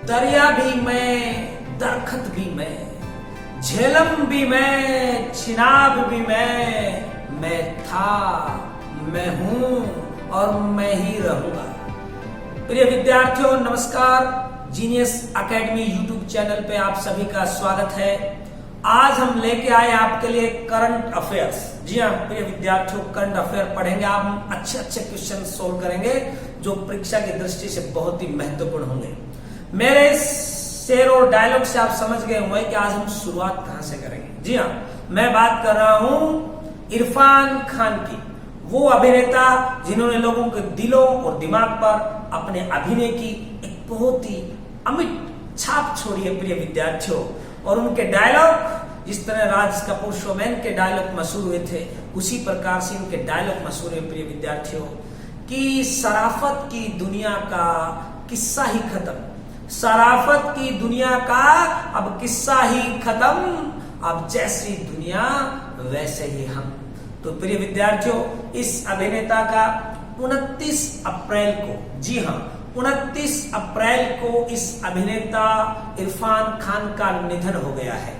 दरिया भी मैं, दरखत भी मैं, झेलम भी मैं, चिनाब भी मैं था, मैं हूं और मैं ही रहूंगा। प्रिय विद्यार्थियों नमस्कार, जीनियस एकेडमी यूट्यूब चैनल पे आप सभी का स्वागत है। आज हम लेके आए आपके लिए करंट अफेयर्स। जी हाँ प्रिय विद्यार्थियों, करंट अफेयर पढ़ेंगे आप, हम अच्छे अच्छे क्वेश्चन सोल्व करेंगे जो परीक्षा की दृष्टि से बहुत ही महत्वपूर्ण होंगे। मेरे शेर और डायलॉग से आप समझ गए होंगे कि आज हम शुरुआत कहां से करेंगे। जी हाँ, मैं बात कर रहा हूं इरफान खान की, वो अभिनेता जिन्होंने लोगों के दिलों और दिमाग पर अपने अभिनय की एक बहुत ही अमिट छाप छोड़ी है प्रिय विद्यार्थियों। और उनके डायलॉग, जिस तरह राज कपूर शोमैन के डायलॉग मशहूर हुए थे, उसी प्रकार से इनके डायलॉग मशहूर है प्रिय विद्यार्थियों। कि शराफत की दुनिया का किस्सा ही खत्म, शराफत की दुनिया का अब किस्सा ही खत्म, अब जैसी दुनिया वैसे ही हम। तो प्रिय विद्यार्थियों, इस अभिनेता का 29 अप्रैल को, जी हाँ 29 अप्रैल को इस अभिनेता इरफान खान का निधन हो गया है।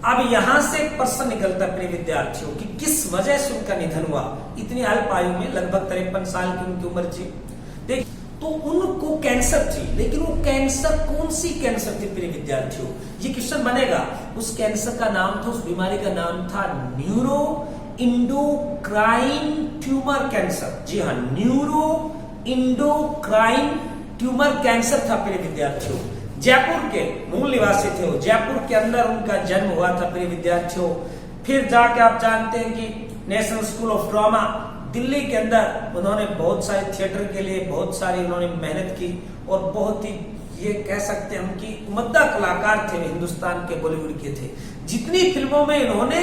अब यहां से एक प्रश्न निकलता प्रिय विद्यार्थियों कि किस वजह से उनका निधन हुआ। इतनी अल्प आयु में, लगभग 53 साल की उनकी उम्र थी। देखिए, तो उनको कैंसर थी, लेकिन वो कैंसर कौन सी कैंसर थी प्रिय विद्यार्थियों, ये क्वेश्चन बनेगा। उस कैंसर का नाम था, उस बीमारी का नाम था न्यूरो इंडोक्राइन ट्यूमर कैंसर। जी हाँ, न्यूरो इंडोक्राइन ट्यूमर कैंसर था प्रिय विद्यार्थियों। जयपुर के मूल निवासी थे वो, जयपुर के अंदर उनका जन्म हुआ था प्रिय विद्यार्थियों। फिर जाके आप जानते हैं कि national school of drama Delhi के अंदर उन्होंने बहुत सारे थिएटर के लिए बहुत सारी उन्होंने मेहनत की और बहुत ही, ये कह सकते हैं हम कि उम्दा कलाकार थे, हिंदुस्तान के बॉलीवुड के थे। जितनी फिल्मों में इन्होंने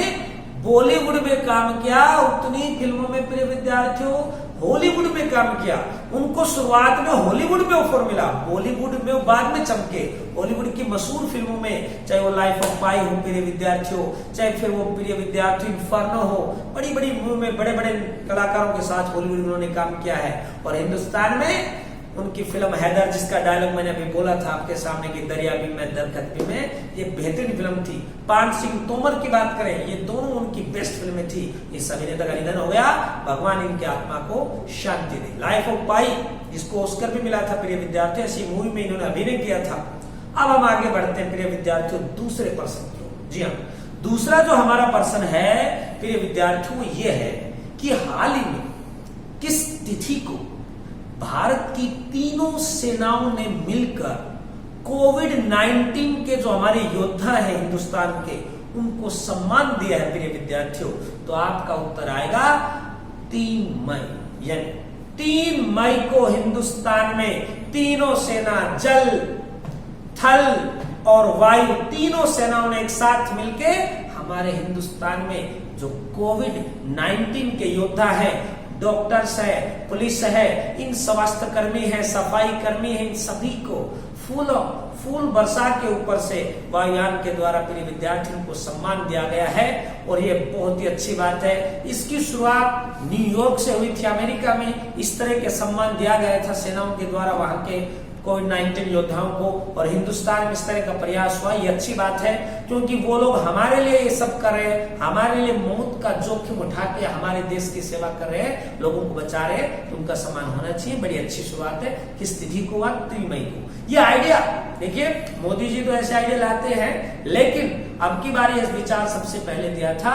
बॉलीवुड में काम किया, उतनी फिल्मों में प्रिय विद्यार्थियों हॉलीवुड में काम किया। उनको शुरुआत में हॉलीवुड में ऑफर मिला, बॉलीवुड में बाद में चमके। हॉलीवुड की मशहूर फिल्मों में, चाहे वो लाइफ ऑफ पाई हो प्रिय विद्यार्थियों, चाहे फिर वो प्रिय विद्यार्थी इन्फर्नो हो, बड़ी बड़ी फिल्मों में बड़े बड़े कलाकारों के साथ हॉलीवुड में उन्होंने काम किया है। और हिंदुस्तान में उनकी फिल्म हैदर, जिसका डायलॉग मैंने अभी बोला था आपके सामने कि दरिया भी मैं, दरखत भी मैं, ये बेहतरीन फिल्म थी। पान सिंह तोमर की बात करें, ये दोनों उनकी बेस्ट फिल्में थी। इस अभिनेता का निधन हो गया, भगवान इनकी आत्मा को शांति दे। लाइफ ऑफ पाई, जिसको ऑस्कर भी मिला था प्रिय विद्यार्थी, ऐसी मूवी में इन्होंने अभिनय किया था। अब हम आगे बढ़ते हैं प्रिय विद्यार्थियों दूसरे प्रश्न की। जी हाँ, दूसरा जो हमारा प्रश्न है प्रिय विद्यार्थियों ये है कि हाल ही में किस तिथि को भारत की तीनों सेनाओं ने मिलकर कोविड-19 के जो हमारे योद्धा है हिंदुस्तान के, उनको सम्मान दिया है प्रिय विद्यार्थियों। तो आपका उत्तर आएगा 3 मई। यानी 3 मई को हिंदुस्तान में तीनों सेना, जल, थल और वायु, तीनों सेनाओं ने एक साथ मिलके हमारे हिंदुस्तान में जो कोविड-19 के योद्धा है, डॉक्टर्स है, पुलिस है, इन स्वास्थ्य कर्मी है, सफाई कर्मी है, इन सभी को फूल वर्षा के ऊपर से वायुयान के द्वारा प्रिय विद्यार्थियों को सम्मान दिया गया है। और ये बहुत ही अच्छी बात है। इसकी शुरुआत न्यूयॉर्क से हुई थी, अमेरिका में इस तरह के सम्मान दिया गया था सेनाओं के द्वारा वहां के कोविड-19 योद्धाओं को, और हिंदुस्तान में इस तरह का प्रयास हुआ। ये अच्छी बात है क्योंकि वो लोग हमारे लिए ये सब कर रहे हैं, हमारे लिए मौत का जोखिम उठा के हमारे देश की सेवा कर रहे हैं, लोगों को बचा रहे हैं, तो उनका सम्मान होना चाहिए। बड़ी अच्छी शुरुआत है। किस तिथि को हुआ? 3 मई को। ये आइडिया देखिए, मोदी जी तो ऐसे आइडिया लाते हैं, लेकिन अब की बार यह विचार सबसे पहले दिया था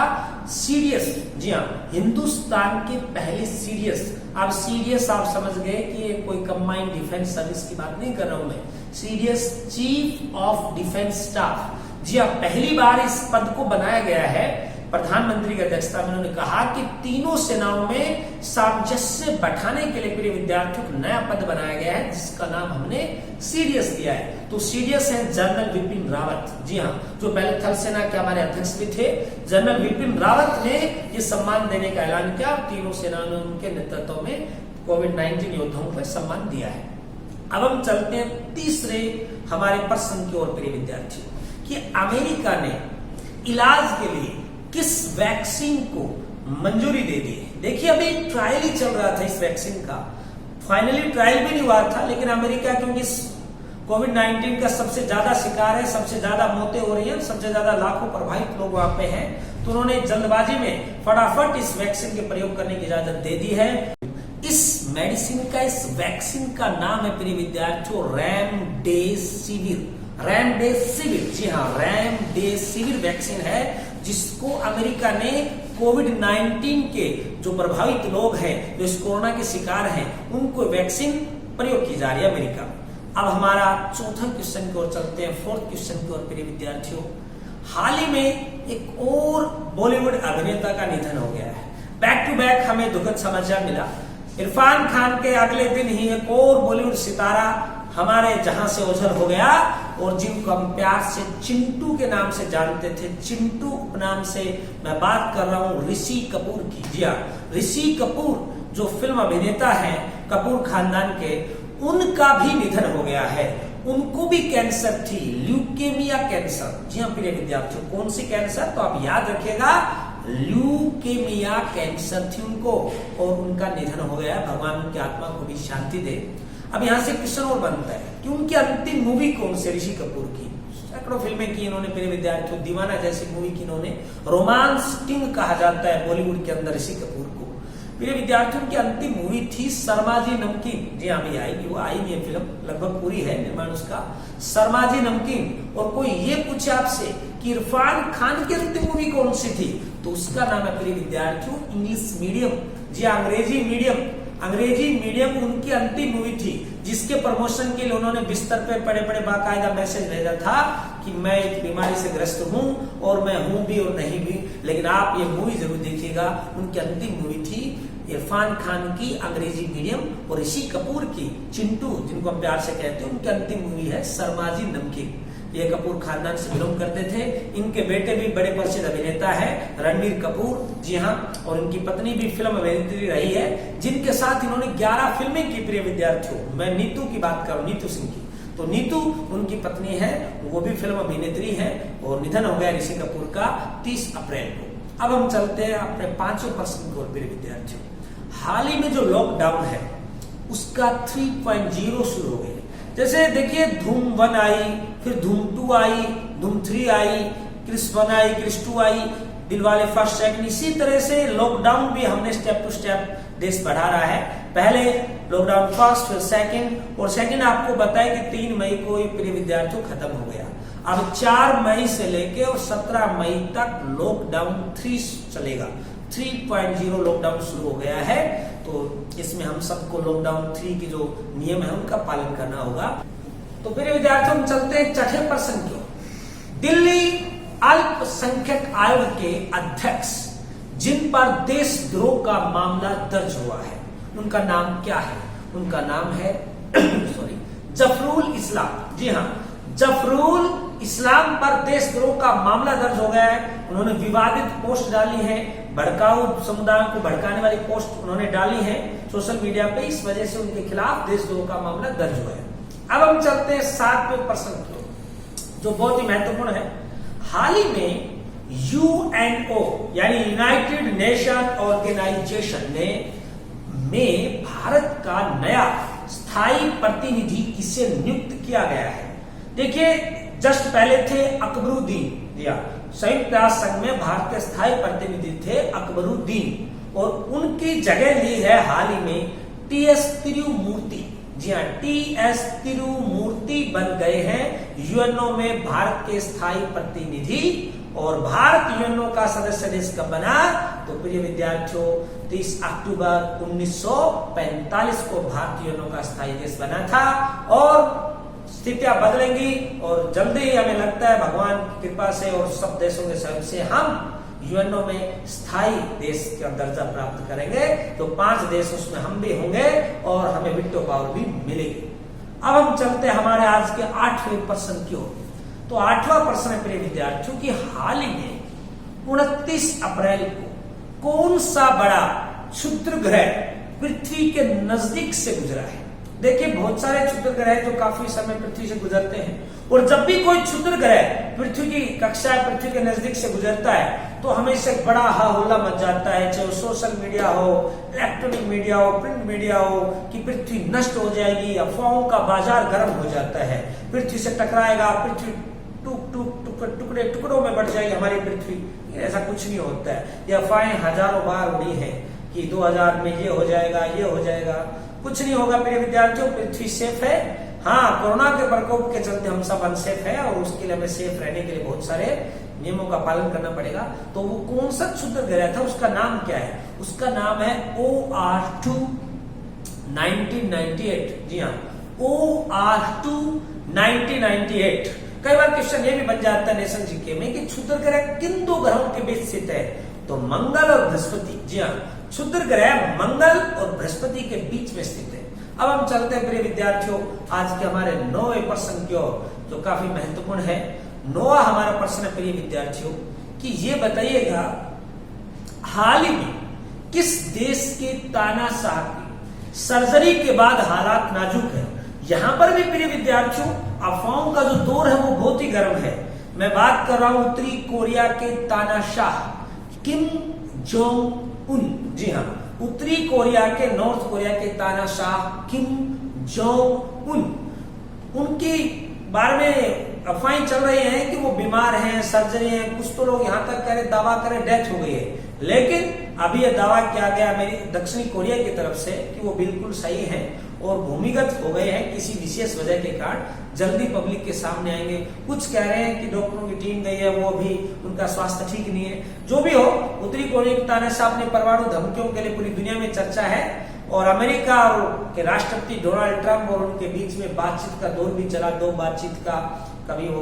सीडीएस। जी हाँ, हिंदुस्तान के पहले सीडीएस। अब सीडीएस आप समझ गए कि ये कोई कंबाइंड डिफेंस सर्विस की बात नहीं कर रहा हूं मैं, CDS chief of defence staff. जी हाँ, पहली बार इस पद को बनाया गया है प्रधानमंत्री की अध्यक्षता में। उन्होंने कहा कि तीनों सेनाओं में सामंजस्य बैठाने के लिए प्रिय विद्यार्थियों को नया पद बनाया गया है, जिसका नाम हमने सीडीएस दिया है। तो सीडीएस है जनरल विपिन रावत। जी हाँ, जो पहले थल सेना के हमारे अध्यक्ष भी थे, जनरल विपिन रावत ने ये सम्मान देने का ऐलान किया। तीनों सेनाओं ने उनके नेतृत्व में कोविड-19 योद्धाओं को सम्मान दिया है। अब हम चलते हैं तीसरे हमारे प्रश्न की ओर प्रिय विद्यार्थियों, कि अमेरिका ने इलाज के लिए किस वैक्सीन को मंजूरी दे दी है। देखिए, अभी ट्रायल ही चल रहा था इस वैक्सीन का, फाइनली ट्रायल भी नहीं हुआ था, लेकिन अमेरिका क्योंकि कोविड-19 का सबसे ज्यादा शिकार है, सबसे ज्यादा मौतें हो रही हैं, सबसे ज्यादा लाखों प्रभावित लोग वहां पे हैं, तो उन्होंने जल्दबाजी में फटाफट इस वैक्सीन के प्रयोग करने की इजाजत दे दी है। इस मेडिसिन का, इस वैक्सीन का नाम है प्रिय विद्यार्थियों रेमडेसिविर। रेमडेसिविर, जी हाँ, रेमडेसिविर वैक्सीन है, जिसको अमेरिका ने कोविड-19 के जो प्रभावित लोग हैं, जो इस कोरोना के शिकार हैं, उनको वैक्सीन प्रयोग की जा रही है अमेरिका में। अब हमारा चौथा क्वेश्चन की ओर चलते हैं, फोर्थ क्वेश्चन की ओर प्रिय विद्यार्थियों। हाल ही में एक और बॉलीवुड अभिनेता का निधन हो गया है। बैक टू बैक हमें दुखद समाचार मिला। इरफान खान के अगले दिन ही एक और बॉलीवुड सितारा हमारे जहां से ओझल हो गया, और जिनको हम प्यार से चिंटू के नाम से जानते थे, चिंटू उपनाम से मैं बात कर रहा हूं ऋषि कपूर की। जी हाँ, ऋषि कपूर जो फिल्म अभिनेता हैं कपूर खानदान के, उनका भी निधन हो गया है। उनको भी कैंसर थी, ल्यूकेमिया कैंसर। जी हाँ प्रिय विद्यार्थियों, कौन सी कैंसर? तो आप याद रखिएगा, ल्यूकेमिया कैंसर थी उनको, और उनका निधन हो गया। भगवान उनकी आत्मा को भी शांति दे। अब यहाँ से क्वेश्चन और बनता है कि उनकी अंतिम मूवी कौन सी? ऋषि कपूर की सैकड़ों फिल्में की इन्होंने प्रिय विद्यार्थियों, दीवाना जैसी मूवी की इन्होंने, रोमांस किंग कहा जाता है बॉलीवुड के अंदर ऋषि कपूर को। प्रिय विद्यार्थियों की अंतिम मूवी थी शर्माजी नमकीन। जी हाँ, अभी आएगी, वो आई नहीं है, फिल्म लगभग पूरी है निर्माण उसका, शर्माजी नमकीन। और कोई ये पूछे आपसे कि इरफान खान की अंतिम मूवी कौन सी थी, तो उसका नाम है प्रिय विद्यार्थियों इंग्लिश मीडियम। जी अंग्रेजी मीडियम, अंग्रेजी मीडियम उनकी अंतिम मूवी थी, जिसके प्रमोशन के लिए उन्होंने बिस्तर पे पड़े पड़े बाकायदा मैसेज भेजा था कि मैं एक बीमारी से ग्रस्त हूं, और मैं हूं भी और नहीं भी, लेकिन आप ये मूवी जरूर देखिएगा। उनकी अंतिम मूवी थी इरफान खान की अंग्रेजी मीडियम, और ऋषि कपूर की चिंटू, जिनको हम प्यार से कहते हैं, उनकी अंतिम मूवी है शर्माजी नमकीन। ये कपूर खानदान से बिलोंग करते थे। इनके बेटे भी बड़े प्रसिद्ध अभिनेता है रणबीर कपूर। जी हाँ, और इनकी पत्नी भी फिल्म अभिनेत्री रही है, जिनके साथ इन्होंने 11 फिल्में की प्रिय विद्यार्थियों। मैं नीतू की बात करूं, नीतू सिंह की, तो नीतू उनकी पत्नी है, वो भी फिल्म अभिनेत्री है, और निधन हो गया ऋषि कपूर का 30 अप्रैल को। अब हम चलते हैं अपने पांचवें प्रश्न को प्रिय विद्यार्थियों। हाल ही में जो लॉकडाउन है उसका 3.0 शुरू हो गया। जैसे देखिए, धूम 1 आई, फिर धूम 2 आई, धूम 3 आई, क्रिस 1 आई, क्रिस 2 आई, दिलवाले फर्स्ट सेकंड। इसी तरह से लॉकडाउन भी हमने स्टेप टू स्टेप देश बढ़ा रहा है। पहले लॉकडाउन फर्स्ट, फिर सेकंड, और सेकंड आपको बताया कि 3 मई को ये प्रिय विद्यार्थियों खत्म हो गया। अब 4 मई से लेके और 17 मई तक लॉकडाउन 3 चलेगा। 3.0 लॉकडाउन शुरू हो गया है, तो इसमें हम सबको लॉकडाउन 3 के जो नियम है उनका पालन करना होगा। तो फिर विद्यार्थियों हम चलते हैं छठे प्रश्न की। दिल्ली अल्पसंख्यक आयोग के अध्यक्ष जिन पर देशद्रोह का मामला दर्ज हुआ है, उनका नाम क्या है? उनका नाम है जफरुल इस्लाम। जी हाँ, जफरुल इस्लाम पर देशद्रोह का मामला दर्ज हो गया है। उन्होंने विवादित पोस्ट डाली है, भड़काऊ समुदाय को भड़काने वाली पोस्ट उन्होंने डाली है सोशल मीडिया पे, इस वजह से उनके खिलाफ देशद्रोह का मामला दर्ज हुआ है। अब हम चलते हैं 7वें प्रश्न की, जो बहुत ही महत्वपूर्ण है। हाल ही में यूएनओ यानी यूनाइटेड नेशन ऑर्गेनाइजेशन में भारत का नया स्थायी प्रतिनिधि किसे नियुक्त किया गया है? देखिए, जस्ट पहले थे अकबरुद्दीन, या संयुक्त राष्ट्र संघ में भारत के स्थायी प्रतिनिधि थे अकबरुद्दीन, और उनकी जगह ली है हाल ही में टीएस तिरुमूर्ति। जी हाँ, टीएस तिरुमूर्ति बन गए हैं यूएनओ में भारत के स्थायी प्रतिनिधि। और भारत यूएनओ का सदस्य देश कब बना? तो प्रिय विद्यार्थियों 30 अक्टूबर 1945 को भारत यूएनओ का स्थायी देश बना था। और स्थितियां बदलेंगी, और जल्दी ही हमें लगता है भगवान की कृपा से और सब देशों के सहयोग से हम यूएनओ में स्थायी देश का दर्जा प्राप्त करेंगे। तो 5 देश उसमें हम भी होंगे और हमें विटो पावर भी मिलेगी। अब हम चलते हैं हमारे आज के 8वें प्रश्न की ओर। तो 8वां प्रश्न है प्रिय विद्यार्थियों कि हाल ही में 29 अप्रैल को कौन सा बड़ा क्षुद्र ग्रह पृथ्वी के नजदीक से गुजरा है? देखिए बहुत सारे क्षुद्र ग्रह जो काफी समय पृथ्वी से गुजरते हैं, और जब भी कोई क्षुद्र ग्रह पृथ्वी की कक्षा पृथ्वी के नजदीक से गुजरता है तो हमेशा बड़ा हाहोला मच जाता है, चाहे सोशल मीडिया हो, इलेक्ट्रॉनिक मीडिया हो, प्रिंट मीडिया हो, कि पृथ्वी नष्ट हो जाएगी, अफवाहों का बाजार गर्म हो जाता है, पृथ्वी से टकराएगा, पृथ्वी टुकड़े टुकड़ों में बढ़ जाएगी हमारी पृथ्वी। ऐसा कुछ नहीं होता है, ये अफवाहें हजारों बार उड़ी है कि 2000 में ये हो जाएगा, ये हो जाएगा, कुछ नहीं होगा प्रिय विद्यार्थियों, पृथ्वी सेफ है। हाँ, कोरोना के प्रकोप के चलते हम सब अनसेफ है और उसके लिए हमें सेफ रहने के लिए बहुत सारे नियमों का पालन करना पड़ेगा। तो वो कौन सा क्षुद्र ग्रह था, उसका नाम क्या है? उसका नाम है OR2 1998। जी हाँ, OR2 1998। कई बार क्वेश्चन ये भी बन जाता है नेशन जीके में कि क्षुद्र ग्रह किन दो ग्रहों के बीच स्थित है, तो मंगल और बृहस्पति। जी हाँ, क्षुद्र ग्रह मंगल और बृहस्पति के बीच में स्थित है। अब हम चलते हैं प्रिय विद्यार्थियों आज के हमारे 9वें प्रश्न की ओर, जो काफी महत्वपूर्ण है। 9वां हमारा प्रश्न है प्रिय विद्यार्थियों कि ये बताइएगा, हाल ही में किस देश के तानाशाह की सर्जरी के बाद हालात नाजुक है? यहां पर भी प्रिय विद्यार्थियों अफवाहों का जो दौर है वो बहुत ही गर्म है। मैं बात कर रहा हूं उत्तरी कोरिया के तानाशाह किम जोंग उन। जी हाँ, उत्तरी कोरिया के, नॉर्थ कोरिया के तानाशाह किम जोंग उन, उनकी बारे में अफवाहें चल रही हैं कि वो बीमार हैं, सर्जरी है, कुछ तो लोग यहां तक कह दावा करें डेथ हो गई है, लेकिन अभी यह दावा किया गया मेरी दक्षिणी कोरिया की तरफ से कि वो बिल्कुल सही है और भूमिगत हो गए हैं किसी विशेष वजह के कारण, जल्दी पब्लिक के सामने आएंगे। कुछ कह रहे हैं कि डॉक्टरों की टीम गई है, वो भी उनका स्वास्थ्य ठीक नहीं है। जो भी हो, उत्तरी कोरिया के तानाशाह अपने परमाणु धमकियों के लिए पूरी दुनिया में चर्चा है, और अमेरिका के राष्ट्रपति डोनाल्ड ट्रंप और उनके बीच में बातचीत का दौर भी चला, दो बातचीत का। कभी वो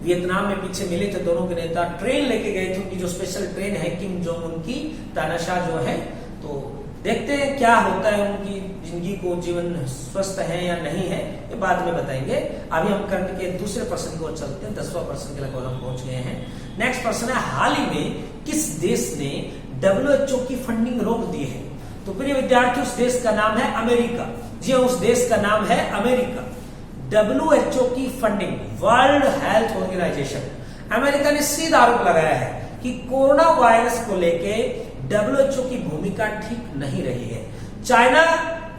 वियतनाम में पीछे मिले थे दोनों के नेता, ट्रेन लेके गए थे, उनकी जो स्पेशल ट्रेन है किम जोंग उन की, तानाशाह जो है। तो देखते हैं क्या होता है, उनकी जिंदगी को जीवन स्वस्थ है या नहीं है, ये बाद में बताएंगे। अभी हम कर्ण के दूसरे प्रश्न को चलते हैं, 10वां प्रश्न के लगभग हम पहुंच गए हैं। नेक्स्ट प्रश्न है, हाल ही में किस देश ने WHO की फंडिंग रोक दी है? तो प्रिय विद्यार्थी उस देश का नाम है अमेरिका। जी उस देश का नाम है अमेरिका। WHO की funding, world health organisation, America ने सीधा आरोप लगाया है कि कोरोना वायरस को लेके WHO की भूमिका ठीक नहीं रही है। चाइना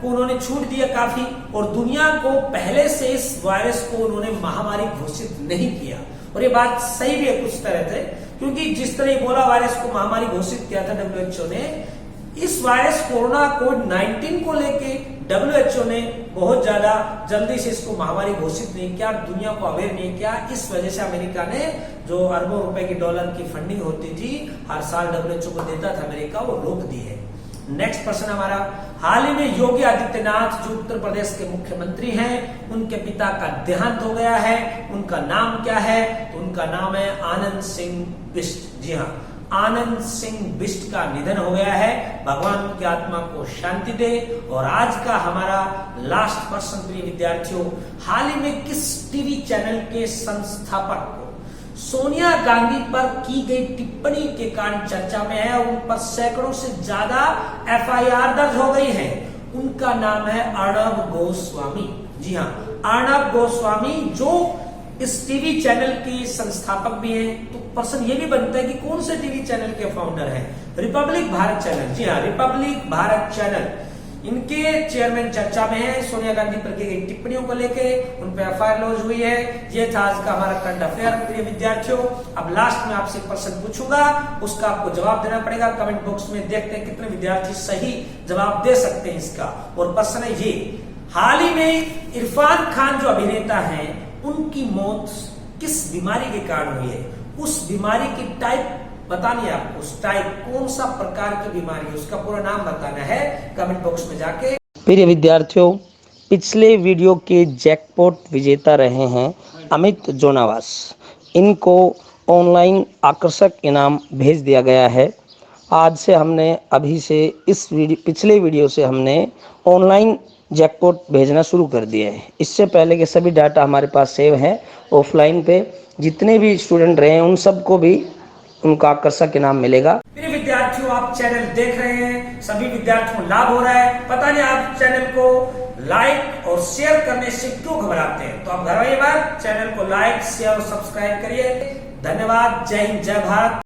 को उन्होंने छूट दिया काफी, और दुनिया को पहले से इस वायरस को उन्होंने महामारी घोषित नहीं किया। और ये बात सही भी है कुछ तरह से, क्योंकि जिस तरह इबोला वायरस को महामारी घोषित किया था WHO ने, इस वायरस कोरोना कोविड-19 को लेके WHO ने बहुत ज्यादा जल्दी से इसको महामारी घोषित नहीं किया, दुनिया को अवेयर नहीं किया। इस वजह से अमेरिका ने जो अरबों रुपए की डॉलर की फंडिंग होती थी हर साल WHO को देता था अमेरिका, वो रोक दी है। नेक्स्ट प्रश्न हमारा, हाल ही में योगी आदित्यनाथ जो उत्तर प्रदेश के मुख्यमंत्री हैं, उनके पिता का देहांत हो गया है। उनका नाम क्या है? तो उनका नाम है आनंद सिंह बिष्ट। जी हाँ, आनंद सिंह बिष्ट का निधन हो गया है। भगवान उनकी आत्मा को शांति दे। और आज का हमारा लास्ट प्रश्न प्रिय विद्यार्थियों, हाल ही में किस टीवी चैनल के संस्थापक को सोनिया गांधी पर की गई टिप्पणी के कारण चर्चा में है और उन पर सैकड़ों से ज्यादा FIR दर्ज हो गई है? उनका नाम है अर्णब गोस्वामी। जी हाँ, अर्णब गोस्वामी जो इस टीवी चैनल के संस्थापक भी हैं। तो प्रश्न ये भी बनता है कि कौन से टीवी चैनल के फाउंडर हैं? Republic Bharat channel. जी हाँ, रिपब्लिक भारत चैनल, इनके चेयरमैन चर्चा में है। सोनिया गांधी पर की गई टिप्पणियों को लेके उन पर FIR लॉन्च हुई है। ये था आज का हमारा करंट अफेयर प्रिय विद्यार्थियों। अब लास्ट में आपसे प्रश्न पूछूंगा, उसका आपको जवाब देना पड़ेगा। कमेंट बॉक्स में देखते हैं कितने विद्यार्थी सही जवाब दे सकते हैं इसका। और प्रश्न है ये, हाल ही में इरफान खान जो अभिनेता है, उनकी मौत किस बीमारी के कारण हुई है? उस बीमारी की टाइप बतानी है आपको, उस टाइप कौन सा प्रकार की बीमारी है, उसका पूरा नाम बताना है कमेंट बॉक्स में जाके। प्रिय विद्यार्थियों, पिछले वीडियो के जैकपॉट विजेता रहे हैं अमित जोनावास। इनको ऑनलाइन आकर्षक इनाम भेज दिया गया है। आज से हमने अभी से इस पिछले वीडियो से हमने ऑनलाइन जैकपॉट भेजना शुरू कर दिया है। इससे पहले के सभी डाटा हमारे पास सेव हैं ऑफलाइन पे। जितने भी स्टूडेंट रहे हैं उन सबको भी उनका आकर्षक इनाम मिलेगा। प्रिय विद्यार्थियों, आप चैनल देख रहे हैं, सभी विद्यार्थियों को लाभ हो रहा है। पता नहीं आप चैनल को लाइक और शेयर करने से क्यों घबराते हैं? तो आप घबराइए मत, चैनल को लाइक शेयर और सब्सक्राइब करिए। धन्यवाद। जय हिंद, जय भारत।